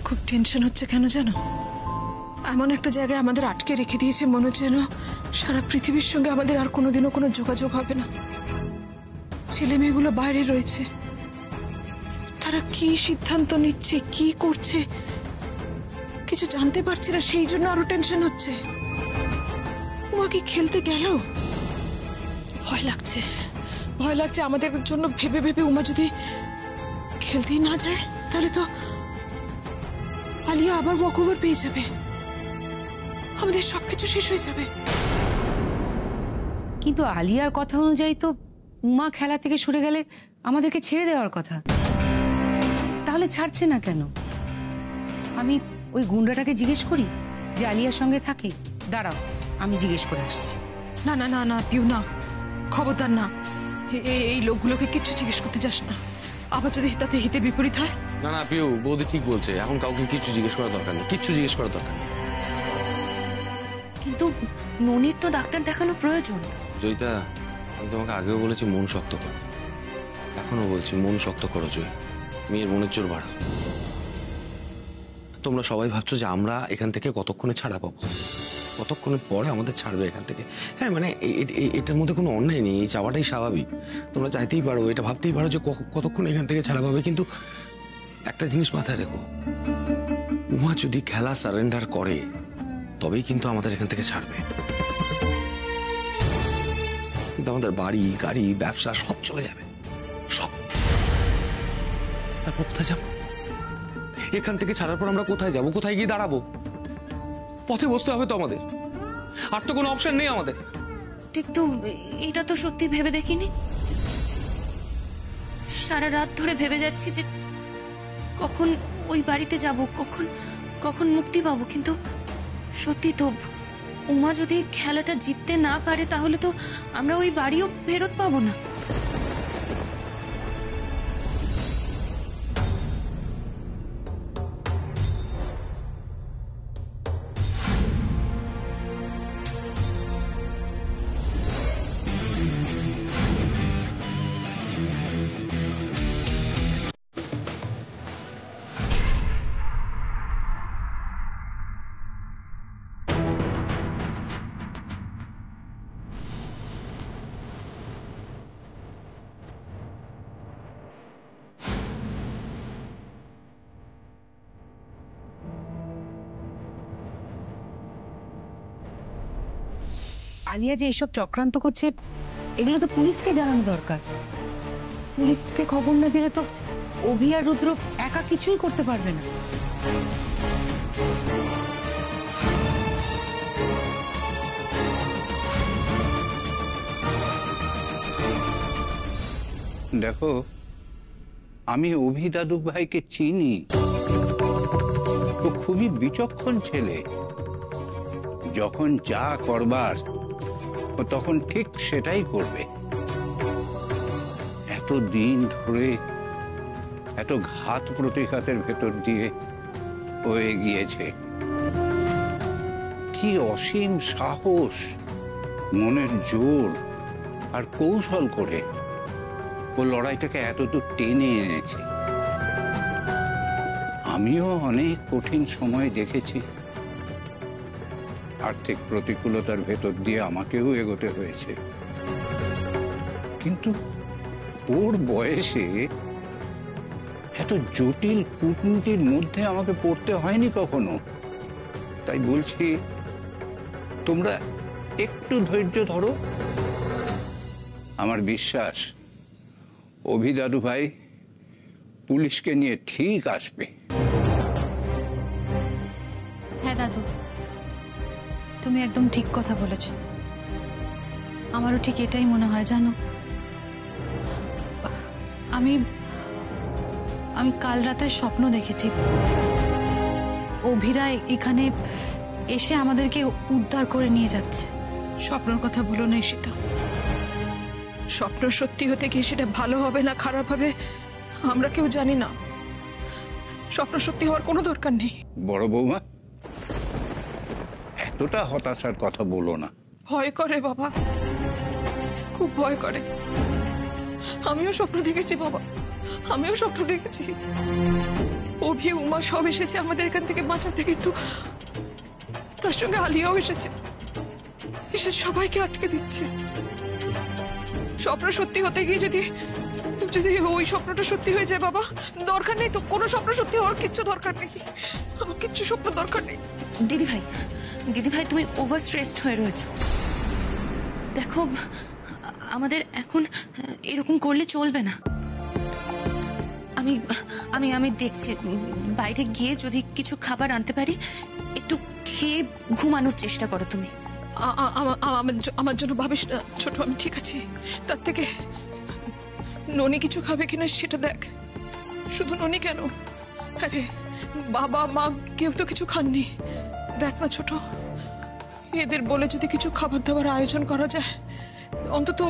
খুব টেনশন হচ্ছে কেন জানো? এমন একটা জায়গায় আমাদের আটকে রেখে দিয়েছে, মনে হচ্ছে যেন সারা পৃথিবীর সঙ্গে আমাদের আর কোনোদিনও কোনো যোগাযোগ হবে না। ছেলে মেয়েগুলো বাইরে রয়েছে, তারা কি সিদ্ধান্ত নিচ্ছে, কি করছে কিছু জানতে পারছি না, সেই জন্য আরো টেনশন হচ্ছে। উমা কি খেলতে গেল? ভয় লাগছে, ভয় লাগছে আমাদের জন্য ভেবে ভেবে। উমা যদি খেলতেই না যায় তাহলে তো আলিয়া আবার ওয়াকওভার পেয়ে যাবে, আমাদের সবকিছু শেষ হয়ে যাবে। কিন্তু আলিয়ার কথা অনুযায়ী তো উমা খেলা থেকে সরে গেলে আমাদেরকে ছেড়ে দেওয়ার কথা, তাহলে ছাড়ছে না কেন? আমি ওই গুন্ডাটাকে জিজ্ঞেস করি যে আলিয়ার সঙ্গে থাকে। দাঁড়াও, আমি জিজ্ঞেস করে আসছি। না না না না পিউ, না, খবরদার না। এই লোকগুলোকে কিচ্ছু জিজ্ঞেস করতে যাস না, আবার যদি তাতে হিতে বিপরীত হয়। না না পিউ, বৌদি ঠিক বলছে, এখন কাউকে কিছু জিজ্ঞেস করার দরকার নেই, কিচ্ছু জিজ্ঞেস করার দরকার নেই। কিন্তু ননির তো ডাক্তার দেখানো প্রয়োজন। জয়িতা, আমি তোমাকে আগেও বলেছি মন শক্ত করো, এখনো বলছি মন শক্ত করো জয়, মেয়ের মনের জোর বাড়া। তোমরা সবাই ভাবছো যে আমরা এখান থেকে কতক্ষণে ছাড়া পাবো, কতক্ষণের পরে আমাদের ছাড়বে এখান থেকে। হ্যাঁ মানে এটার মধ্যে কোনো অন্যায় নেই, এই চাওয়াটাই স্বাভাবিক। তোমরা চাইতেই পারো, এটা ভাবতেই পারো যে কতক্ষণ এখান থেকে ছাড়া পাবে, কিন্তু একটা জিনিস মাথায় রেখো, উমা যদি খেলা সারেন্ডার করে তবেই কিন্তু আমাদের এখান থেকে ছাড়বে। কিন্তু আমাদের বাড়ি গাড়ি ব্যবসা সব চলে যাবে, সব। তারপর কোথায় যাবো? এখান থেকে ছাড়ার পর আমরা কোথায় যাব, কোথায় গিয়ে দাঁড়াবো? পথে বসতে হবে তো আমাদের, আর তো কোনো অপশন নেই আমাদের। ঠিক তো, এটা তো সত্যি ভেবে দেখিনি। সারা রাত ধরে ভেবে যাচ্ছি যে কখন ওই বাড়িতে যাব, কখন কখন মুক্তি পাবো। কিন্তু সত্যি তো, উমা যদি খেলাটা জিততে না পারে তাহলে তো আমরা ওই বাড়িও ফেরত পাবো না। আলিয়া যে এসব চক্রান্ত করছে, এগুলো তো পুলিশকে জানানো দরকার। পুলিশকে খবর না দিলে তো অভি আর রুদ্র একা কিছুই করতে পারবে না। দেখো, আমি অভি দাদু ভাইকে চিনি, তো খুবই বিচক্ষণ ছেলে। যখন যা করবার তখন ঠিক সেটাই করবে। এতদিন ধরে এত ঘাত প্রতিঘাতের ভেতর দিয়ে ও এগিয়েছে, কি অসীম সাহস, মনের জোর আর কৌশল করে ও লড়াইটাকে এতদূর টেনে এনেছে। আমিও অনেক কঠিন সময় দেখেছি, আর্থিক প্রতিকূলতার ভেতর দিয়ে আমাকেও এগোতে হয়েছে। কিন্তু ওর বয়সে এত জটিল কূটনীতির মধ্যে আমাকে পড়তে হয়নি কখনো। তাই বলছি, তোমরা একটু ধৈর্য ধরো। আমার বিশ্বাস অভি দাদু ভাই পুলিশকে নিয়ে ঠিক আসবে। হ্যাঁ দাদু, তুমি একদম ঠিক কথা বলেছ। আমারও ঠিক এটাই মনে হয় জানো। আমি আমি কাল রাতে স্বপ্ন দেখেছি অভিরা এখানে এসে আমাদেরকে উদ্ধার করে নিয়ে যাচ্ছে। স্বপ্নের কথা বলো না ঈশিতা। স্বপ্ন সত্যি হতে গিয়ে সেটা ভালো হবে না খারাপ হবে আমরা কেউ জানি না। স্বপ্ন সত্যি হওয়ার কোনো দরকার নেই। বড় বৌমা, এতটা হতাশার কথা বলো না। ভয় করে বাবা, খুব ভয় করে। আমিও স্বপ্ন দেখেছি বাবা, আমিও স্বপ্ন দেখেছি। অভি উমা সব এসেছে আমাদের এখান থেকে বাঁচাতে, কিন্তু তার সঙ্গে আলিয়াও এসেছে, এসে সবাইকে আটকে দিচ্ছে। স্বপ্ন সত্যি হতে গিয়ে যদি যদি ওই স্বপ্নটা সত্যি হয়ে যায় বাবা, দরকার নেই তো কোনো স্বপ্ন সত্যি হওয়ার কিচ্ছু দরকার নেই। আমার কিচ্ছু স্বপ্ন দরকার নেই। দিদি ভাই তুমি ওভার স্ট্রেসড হয়ে রয়েছো। দেখো আমাদের এখন এরকম করলে চলবে না। আমি আমি আমি দেখছি বাইরে গিয়ে যদি কিছু খাবার আনতে পারি, একটু খেয়ে ঘুমানোর চেষ্টা করো তুমি। আমার জন্য ভাবিস না ছোট, আমি ঠিক আছি। তার থেকে ননি কিছু খাবে কিনা সেটা দেখ। শুধু ননি কেন, আরে বাবা মা কেউ তো কিছু খাননি। দেখ না ছোট, এদের বলে যদি কিছু খাবার দাবার আয়োজন করা যায়, অন্তত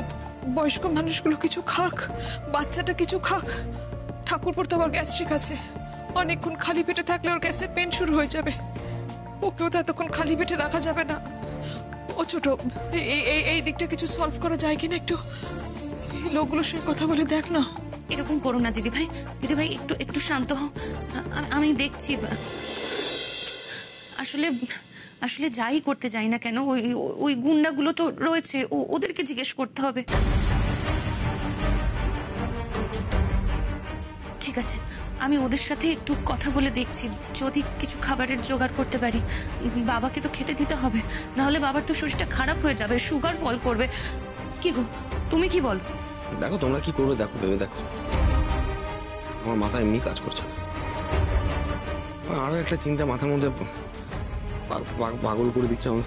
বয়স্ক মানুষগুলো কিছু খাক, বাচ্চাটা কিছু খাক। ঠাকুরপুর তো আবার গ্যাস্ট্রিক আছে, অনেকক্ষণ খালি পেটে থাকলে ওর গ্যাসের পেন শুরু হয়ে যাবে। ওকেও তো এতক্ষণ খালি পেটে রাখা যাবে না। ও ছোট, এই দিকটা কিছু সলভ করা যায় কিনা একটু লোকগুলোর সঙ্গে কথা বলে দেখ না। এরকম করো না দিদি ভাই একটু একটু শান্ত হও। আমি দেখছি। আসলে আসলে যাই করতে যাই না কেন, ওই গুন্ডাগুলো তো রয়েছে, ওদেরকে জিজ্ঞেস করতে হবে। ঠিক আছে, আমি ওদের সাথে একটু কথা বলে দেখছি, যদি কিছু খাবারের জোগাড় করতে পারি। বাবাকে তো খেতে দিতে হবে, নাহলে বাবার তো শরীরটা খারাপ হয়ে যাবে, সুগার ফল করবে। কি গো, তুমি কি বলো? দেখো তোমরা কি করবে, দেখো ভেবে দেখো। আমার মাথা এমনি কাজ করছে না। আরো একটা চিন্তা মাথার মধ্যে পাগল করে দিচ্ছে আমি।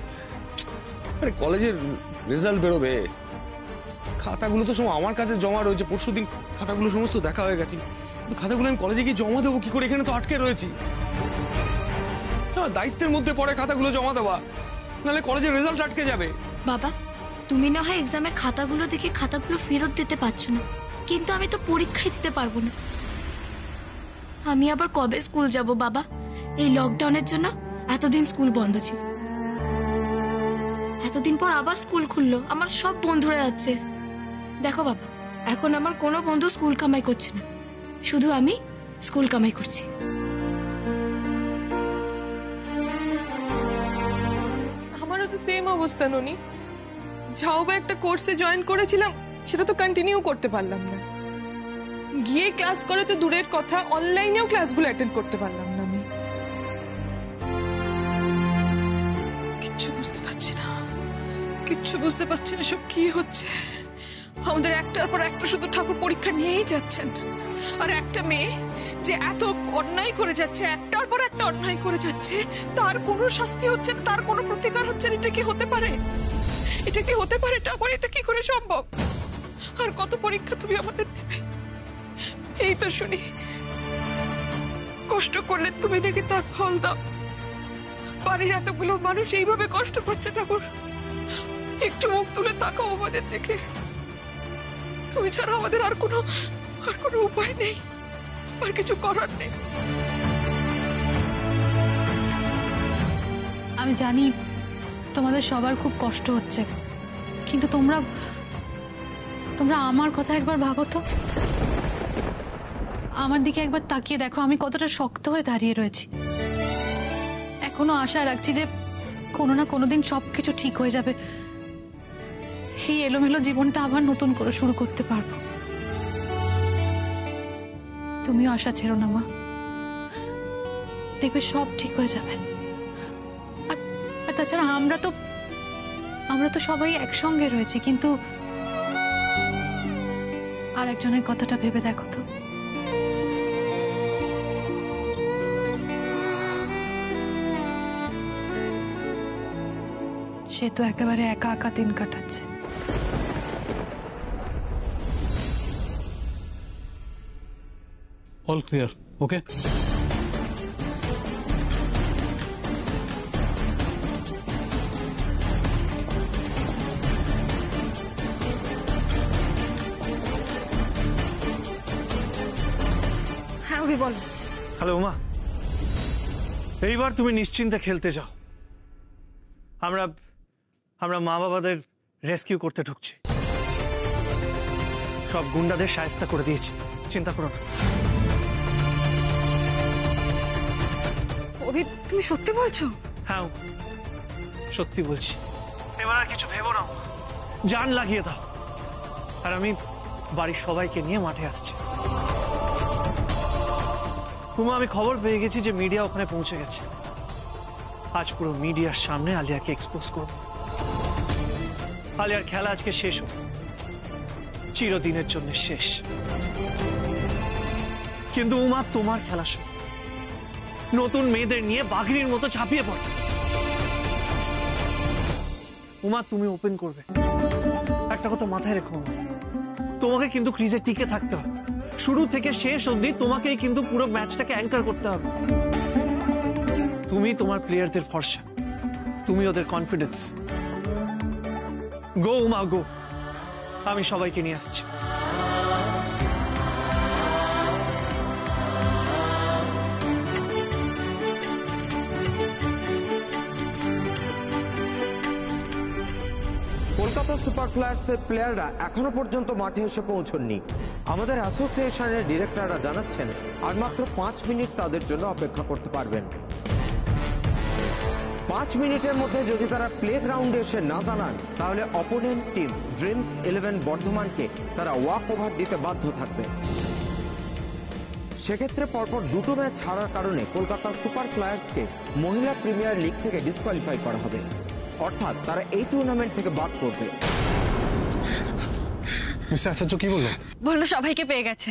আরে কলেজের রেজাল্ট বেরোবে, খাতাগুলো তো সব আমার কাছে জমা রয়েছে। পরশুদিন খাতাগুলো সমস্ত দেখা হয়ে গেছে, কিন্তু খাতাগুলো আমি কলেজে গিয়ে জমা দেবো কি করে? এখানে তো আটকে রয়েছি। আমার দায়িত্বের মধ্যে পড়ে খাতাগুলো জমা দেওয়া, নাহলে কলেজের রেজাল্ট আটকে যাবে। বাবা, তুমি না হয় এক্সামের খাতাগুলো দেখে খাতাগুলো ফেরত দিতে পারছো না, কিন্তু আমি তো পরীক্ষায় দিতে পারবো না। আমি আবার কবে স্কুল যাব বাবা? এই লকডাউনের জন্য এতদিন স্কুল বন্ধ ছিল, এতদিন পর আবার স্কুল খুললো, আমার সব বন্ধুরা যাচ্ছে। দেখো বাবা, এখন আমার কোনো বন্ধু স্কুল কামাই করছে না, শুধু আমি স্কুল কামাই করছি। আমারও তো সেম অবস্থা ননি। যাও বা একটা কোর্সে জয়েন করেছিলাম, সেটা তো কন্টিনিউ করতে পারলাম না। গিয়ে ক্লাস করে তো দূরের কথা, অনলাইনেও ক্লাসগুলো অ্যাটেন্ড করতে পারলাম না। আমি কিচ্ছু বুঝতে পারছি না, কিচ্ছু বুঝতে পারছি না সব কি হচ্ছে। আমাদের একটার পর একটা শুধু ঠাকুর পরীক্ষা নিয়েই যাচ্ছেন, আর একটা মেয়ে যে এত অন্যায় করে যাচ্ছে, একটার পর একটা অন্যায় করে যাচ্ছে, তার কোনো শাস্তি হচ্ছে না, তার কোনো প্রতিকার হচ্ছে না। এটা কি হতে পারে? এটা কি হতে পারে ঠাকুর? এটা কি করে সম্ভব? আর কত পরীক্ষা তুমি আমাদের দেবে? এই তো শুনি কষ্ট করলে তুমি নাকি তার ফল দাও। বাড়ির এতগুলো মানুষ এইভাবে কষ্ট পাচ্ছে ঠাকুর, একটু মুখ তুলে তাকাও আমাদের দেখে। তুমি ছাড়া আমাদের আর কোনো উপায় নেই, আর কিছু করার নেই। আমি জানি তোমাদের সবার খুব কষ্ট হচ্ছে, কিন্তু তোমরা আমার কথা একবার ভাবো তো। আমার দিকে একবার তাকিয়ে দেখো, আমি কতটা শক্ত হয়ে দাঁড়িয়ে রয়েছি। এখনো আশা রাখছি যে কোনো না কোনো দিন সবকিছু ঠিক হয়ে যাবে, এই এলোমেলো জীবনটা আবার নতুন করে শুরু করতে পারবো। তুমিও আশা ছেড়ো না মা, দেখবে সব ঠিক হয়ে যাবে। আর তাছাড়া আমরা তো সবাই একসঙ্গে রয়েছি, কিন্তু আর একজনের কথাটা ভেবে দেখো তো, সে তো একেবারে একা একা দিন কাটাচ্ছে। অল ক্লিয়ার, ওকে? হ্যাঁ অভি বল। হ্যালো উমা, এইবার তুমি নিশ্চিন্তে খেলতে যাও। আমরা মা বাবাদের রেস্কিউ করতে ঢুকছি। সব গুন্ডাদের শায়েস্তা করে দিয়েছি, চিন্তা করো না। অভি তুমি সত্যি বলছো? হ্যাঁ সত্যি বলছি। এবার আর কিছু ভেবো না, জান লাগিয়ে দাও। আর আমি বাড়ির সবাইকে নিয়ে মাঠে আসছি। উমা, আমি খবর পেয়ে গেছি যে মিডিয়া ওখানে পৌঁছে গেছে। আজ পুরো মিডিয়ার সামনে আলিয়াকে এক্সপোজ করব। আলিয়ার খেলা আজকে শেষ হোক, চিরদিনের জন্য শেষ। কিন্তু উমা, তোমার খেলা শুরু। নতুন মেয়েদের নিয়ে বাঘিনীর মতো ঝাঁপিয়ে পড়ে। উমা, তুমি ওপেন করবে। একটা কথা মাথায় রেখো উমা, তোমাকে কিন্তু ক্রিজে টিকে থাকতে হবে। শুরু থেকে শেষ অবধি তোমাকেই কিন্তু পুরো ম্যাচটাকে অ্যাঙ্কার করতে হবে। তুমি তোমার প্লেয়ারদের ভরসা, তুমি ওদের কনফিডেন্স। গো উমা গো, আমি সবাইকে নিয়ে আসছি। কলকাতা সুপার ফ্লায়ার্সের প্লেয়াররা এখনো পর্যন্ত মাঠে এসে পৌঁছননি। আমাদের অ্যাসোসিয়েশনের ডিরেক্টররা জানাচ্ছেন আর মাত্র 5 মিনিট তাদের জন্য অপেক্ষা করতে পারবেন। 5 মিনিটের মধ্যে যদি তারা প্লে গ্রাউন্ডে এসে না দাঁড়ান, তাহলে অপোনেন্ট টিম ড্রিমস 11 বর্ধমানকে তারা ওয়াক ওভার দিতে বাধ্য থাকবে। সেক্ষেত্রে পরপর দুটো ম্যাচ হারার কারণে কলকাতা সুপার ফ্লায়ার্সকে মহিলা প্রিমিয়ার লিগ থেকে ডিসকোয়ালিফাই করা হবে, অর্থাৎ তারা এই টুর্নামেন্ট থেকে বাদ করবে। মিস্টার আচার্য কি বললো? বললো সবাইকে পেয়ে গেছে।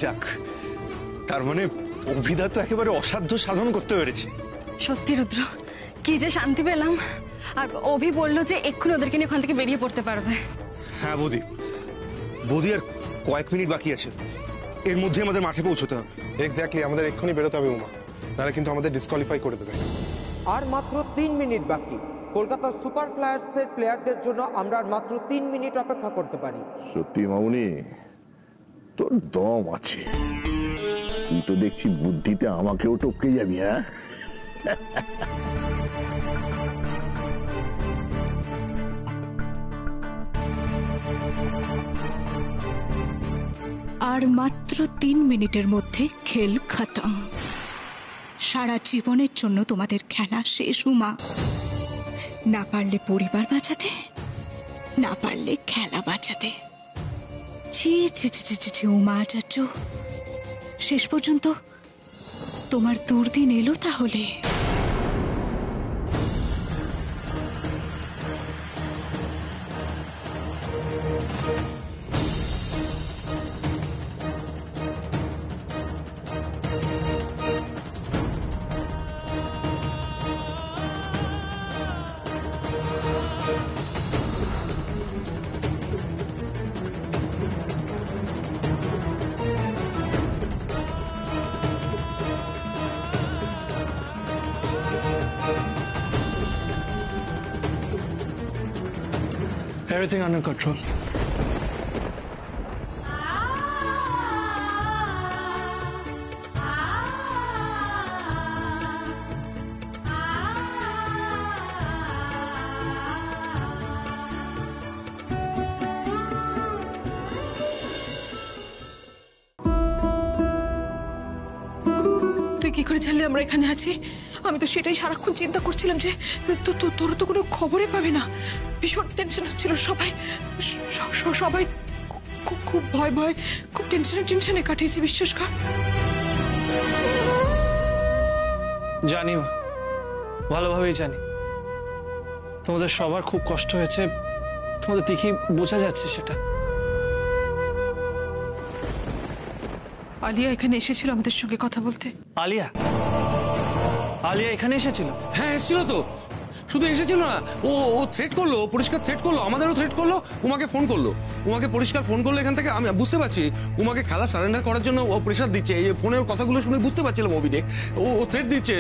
যাক, তার মানে অভিধা তো একেবারে অসাধ্য সাধন করতে পেরেছে। সত্যি রুদ্র, কি যে শান্তি পেলাম। আর অভি বললো যে এক্ষুনি ওদেরকে নিয়ে ওখান থেকে বেরিয়ে পড়তে পারবে। হ্যাঁ বৌদি, বৌদি আর কয়েক মিনিট বাকি আছে, এর মধ্যে আমাদের মাঠে পৌঁছতে হবে। এক্স্যাক্টলি, আমাদের এক্ষুনি বেরোতে হবে উমা, নাহলে কিন্তু আমাদের ডিসকোয়ালিফাই করে দেবে। আর মাত্র 3 মিনিট বাকি। কলকাতা সুপার ফ্লায়ার্সের প্লেয়ারদের জন্য আমরা আর মাত্র 3 মিনিট অপেক্ষা করতে পারি। সত্যি মামুনি, তোর দম আছে। তুই তো দেখছি বুদ্ধিতে আমাকেও টপকে যাবি। হ্যাঁ, আর মাত্র 3 মিনিটের মধ্যে খেল খতম। সারা জীবনের জন্য তোমাদের খেলা শেষ উমা। না পারলে পরিবার বাঁচাতে, না পারলে খেলা বাঁচাতে। ছি ছি ছি ছি ছি উমা আচার্য, শেষ পর্যন্ত তোমার দুর্দিন এলো তাহলে। Everything under control. তুই কি করে জানলি আমরা এখানে আছি? আমি তো সেটাই সারাক্ষণ চিন্তা করছিলাম যে তোর তো কোনো খবরই পাবে না। ভীষণ টেনশন হচ্ছিল সবাই, সবাই খুব ভয় খুব টেনশনে কাটিয়েছে, বিশ্বাস কর। জানি মা, ভালোভাবেই জানি তোমাদের সবার খুব কষ্ট হয়েছে, তোমাদের দেখি বোঝা যাচ্ছে সেটা। আলিয়া এখানে এসেছিল আমাদের সঙ্গে কথা বলতে। আলিয়া? আলিয়া এখানে এসেছিল? হ্যাঁ এসেছিল তো, শুধু এসেছিল না, ও থ্রেট করলো, পরিষ্কার থ্রেট করলো, আমাদেরও থ্রেট করলো, উমাকে ফোন করলো, উমাকে পরিষ্কার ফোন করলো এখান থেকে। আমি বুঝতে পারছি উমাকে খেলা সারেন্ডার করার জন্য ও প্রেশার দিচ্ছে। এই ফোনের কথাগুলো শুনে বুঝতে পারছিলাম অভিষেক ও থ্রেট দিচ্ছে।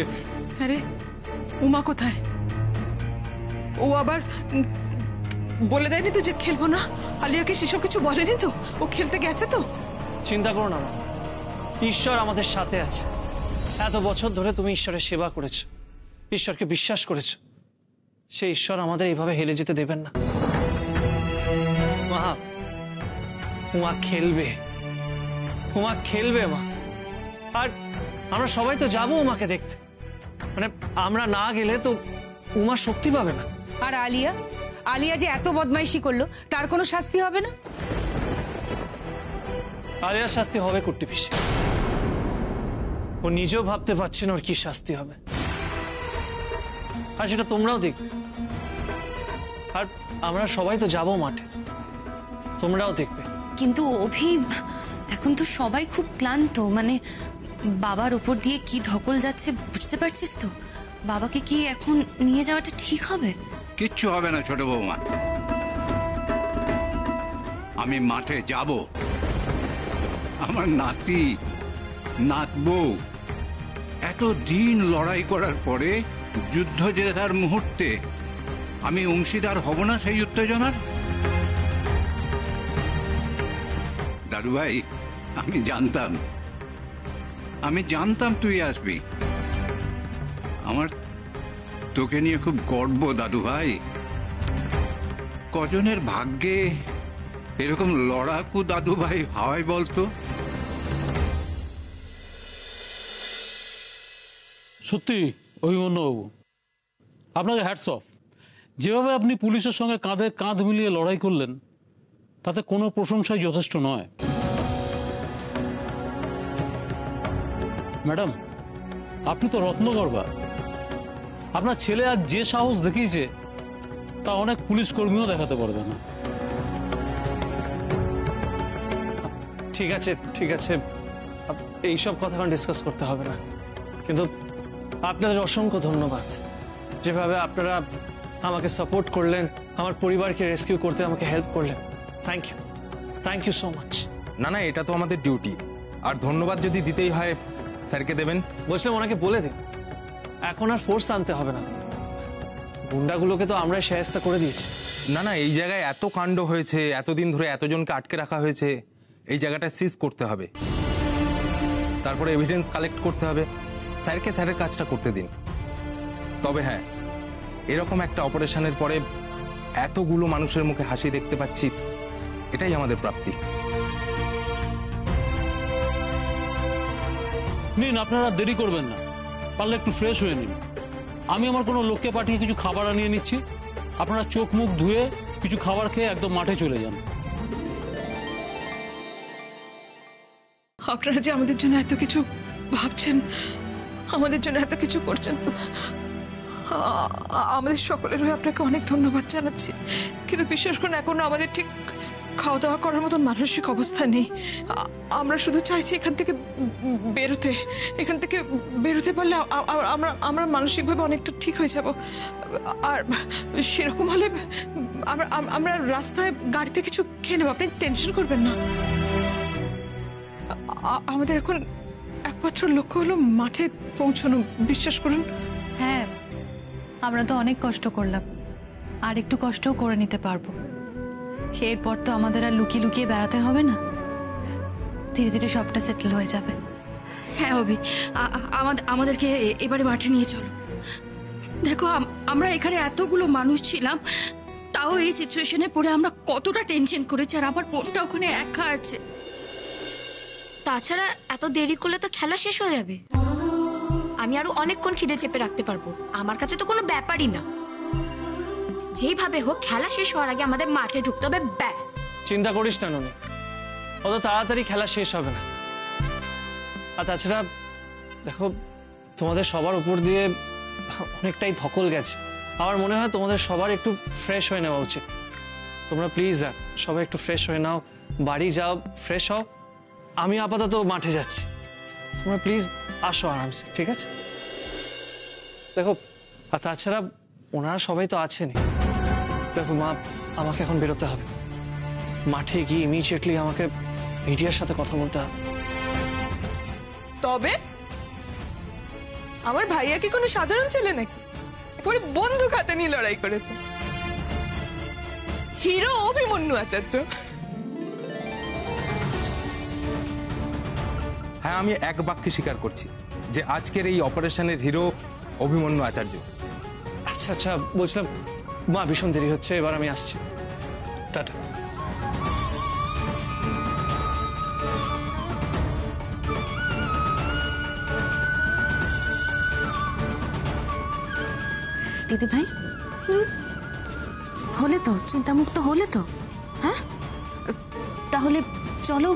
আরে উমা কোথায়? ও আবার বলে দেয়নি তো যে খেলবো না? আলিয়াকে সেসব কিছু বলেনি তো? ও খেলতে গেছে তো? চিন্তা করো না, ঈশ্বর আমাদের সাথে আছে। এত বছর ধরে তুমি ঈশ্বরের সেবা করেছো, ঈশ্বরকে বিশ্বাস করেছো, সেই ঈশ্বর আমাদের এইভাবে হেরে যেতে দেবেন না। মা, উমা খেলবে, উমা খেলবে মা। আর আমরা সবাই তো যাবো উমাকে দেখতে, মানে আমরা না গেলে তো উমা শক্তি পাবে না। আর আলিয়া, আলিয়া যে এত বদমাইশি করলো তার কোনো শাস্তি হবে না? আলিয়ার শাস্তি হবে কুট্টি পিসি। ও নিজেও ভাবতে পারছে না ওর কি শাস্তি হবে, আর সেটা তোমরাও দেখবে। আর আমরা সবাই তো যাবো মাঠে, তোমরাও দেখবে। কিন্তু অভি, এখন তো সবাই খুব ক্লান্ত, মানে বাবার উপর দিয়ে কি ধকল যাচ্ছে বুঝতে পারছিস তো? বাবাকে কি এখন নিয়ে যাওয়াটা ঠিক হবে? কিচ্ছু হবে না ছোট বৌমা, আমি মাঠে যাব। আমার নাতি নাতবো এত দিন লড়াই করার পরে যুদ্ধ জেতার মুহূর্তে আমি অংশীদার হব না সেই উত্তেজনার? দাদু ভাই, আমি জানতাম তুই আসবি। আমার তোকে নিয়ে খুব গর্ব দাদু ভাই। কজনের ভাগ্যে এরকম লড়াকু দাদু ভাই হয় বলতো? সত্যি অভিমন্যুবাবু, আপনাকে হ্যাটস অফ। যেভাবে আপনি পুলিশের সঙ্গে কাঁধে কাঁধ মিলিয়ে লড়াই করলেন, তাতে কোনো প্রশংসাই যথেষ্ট নয়। ম্যাডাম, আপনি তো রত্নগর্ভা। আপনার ছেলে আজ যে সাহস দেখিয়েছে তা অনেক পুলিশ কর্মীও দেখাতে পারবে না। ঠিক আছে ঠিক আছে, এইসব কথা এখন ডিসকাস করতে হবে না। কিন্তু আপনাদের অসংখ্য ধন্যবাদ, যেভাবে আপনারা আমাকে সাপোর্ট করলেন, আমার পরিবারকে রেস্কিউ করতে আমাকে হেল্প করলেন। Thank you so much. না না, এটা তো আমাদের ডিউটি, আর ধন্যবাদ যদি দিতেই হয় স্যারকে দেবেন। বলছিলাম ওনাকে বলে দিন, এখন আর ফোর্স আনতে হবে না, গুন্ডাগুলোকে তো আমরাই শায়েস্তা করে দিয়েছি। না না, এই জায়গায় এত কাণ্ড হয়েছে, এতদিন ধরে এতজনকে আটকে রাখা হয়েছে, এই জায়গাটা সিজ করতে হবে, তারপরে এভিডেন্স কালেক্ট করতে হবে। স্যারকে স্যারের কাজটা করতে দিন। তবে হ্যাঁ, এরকম একটা অপারেশনের পরে এতগুলো মানুষের মুখে হাসি দেখতে পাচ্ছি, এটাই আমাদের প্রাপ্তি। নিন, আপনারা দেরি করবেন না, পারলে একটু ফ্রেশ হয়ে নিন। আমি আমার কোনো লোককে পাঠিয়ে কিছু খাবার আনিয়ে নিচ্ছি। আপনারা চোখ মুখ ধুয়ে কিছু খাবার খেয়ে একদম মাঠে চলে যান। আপনারা যে আমাদের জন্য এত কিছু ভাবছেন, আমাদের জন্য এত কিছু করছেন, আমাদের সকলের হয়ে আপনাকে অনেক ধন্যবাদ জানাচ্ছি। কিন্তু বিশ্বাস করুন, এখনো আমাদের ঠিক খাওয়া দাওয়া করার মতন মানসিক অবস্থা নেই। আমরা শুধু চাইছি এখান থেকে বেরোতে পারলে আমরা মানসিকভাবে অনেকটা ঠিক হয়ে যাব। আর সেরকম হলে আমরা রাস্তায় গাড়িতে কিছু খেয়ে নেব, আপনি টেনশন করবেন না। আমাদের এখন একমাত্র লক্ষ্য হলো মাঠে পৌঁছানো, বিশ্বাস করুন। হ্যাঁ, আমরা তো অনেক কষ্ট করলাম, আর একটু কষ্টও করে নিতে পারবো। এরপর তো আমাদের আর লুকিয়ে লুকিয়ে বেড়াতে হবে না, ধীরে ধীরে সবটা সেটেল হয়ে যাবে। হ্যাঁ অভি, আমাদেরকে এবারে মাঠে নিয়ে চলো। দেখো, আমরা এখানে এতগুলো মানুষ ছিলাম, তাও এই সিচুয়েশনে পড়ে আমরা কতটা টেনশন করেছি, আর আমার বোনটা ওখানে একা আছে। তাছাড়া এত দেরি করলে তো খেলা শেষ হয়ে যাবে। আমি আরো অনেকক্ষণ খিদে চেপে রাখতে পারবো, আমার কাছে তো কোনো ব্যাপারই না। যেভাবে হোক খেলা শেষ হওয়ার আগে আমাদের মাঠে ঢুকতে হবে, ব্যাস। চিন্তা করিস না ননি, অত তাড়াতাড়ি খেলা শেষ হবে না। আর তাছাড়া দেখো, তোমাদের সবার উপর দিয়ে অনেকটাই ধকল গেছে। আমার মনে হয় তোমাদের সবার একটু ফ্রেশ হয়ে নেওয়া উচিত। তোমরা প্লিজ সবাই একটু ফ্রেশ হয়ে নাও, বাড়ি যাও, ফ্রেশ হও, আমি আপাতত মাঠে যাচ্ছি, তোমরা প্লিজ আসো আরামসে, ঠিক আছে? দেখো, আর তাছাড়া ওনারা সবাই তো আছেনই। দেখো মা, আমাকে এখন বেরোতে হবে, মাঠে গিয়ে ইমিডিয়েটলি আমাকে মিডিয়ার সাথে কথা বলতে হবে। তবে আমার ভাইয়া কি কোনো সাধারণ ছেলে নাকি? একেবারে বন্দুক হাতে নিয়ে লড়াই করেছে, হিরো অভিমন্যু আচার্য। হ্যাঁ, আমি এক বাক্যে স্বীকার করছি যে আজকের এই অপারেশনের হিরো অভিমন্যু আচার্য। আচ্ছা আচ্ছা, বলছিলাম মা ভীষণ দেরি হচ্ছে, এবার আমি আসছি, টাটা। দিদি ভাই, হলে তো, চিন্তামুক্ত হলে তো? হ্যাঁ, তাহলে চলো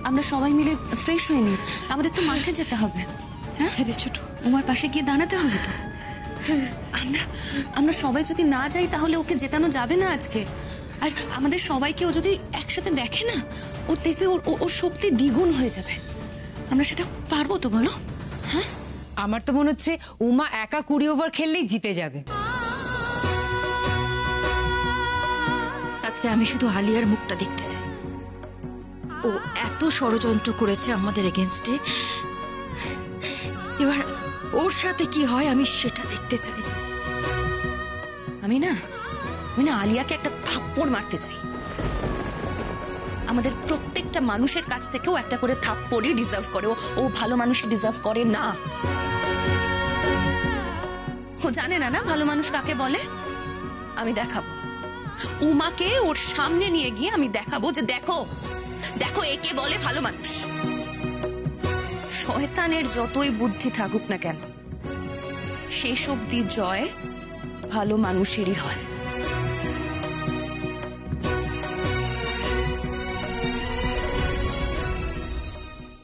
আমরা সবাই মিলে ফ্রেশ হয়ে নিই, আমাদের তো মাঠে যেতে হবে। হ্যাঁ ছোট, উমার পাশে গিয়ে দাঁড়াতে হবে তো। আমরা সবাই যদি না যাই তাহলে ওকে জেতানো যাবে না আজকে। আর আমাদের সবাইকে ও যদি একসাথে দেখে না, ও দেখবে ওর শক্তি দ্বিগুণ হয়ে যাবে। আমরা সেটা পারবো তো, বলো? হ্যাঁ, আমার তো মনে হচ্ছে উমা একা 20 ওভার খেললেই জিতে যাবে। আজকে আমি শুধু আলিয়ার মুখটা দেখতে চাই। ও এত ষড়যন্ত্র করেছে আমাদের এগেনস্টে, এবার ওর সাথে কি হয় আমি সেটা দেখতে চাই। আমি না আলিয়াকে একটা থাপ্পড় মারতে চাই। আমাদের প্রত্যেকটা মানুষের কাছ থেকেও একটা করে থাপ্পড়ই ডিজার্ভ করে। ও ভালো মানুষই ডিজার্ভ করে না। ও জানে না ভালো মানুষ কাকে বলে। আমি দেখাবো উমাকে, ওর সামনে নিয়ে গিয়ে আমি দেখাবো যে দেখো দেখো একে বলে ভালো মানুষ। শয়তানের যতই বুদ্ধি থাকুক না কেন, শেষ অবধি জয় ভালো মানুষেরই হয়।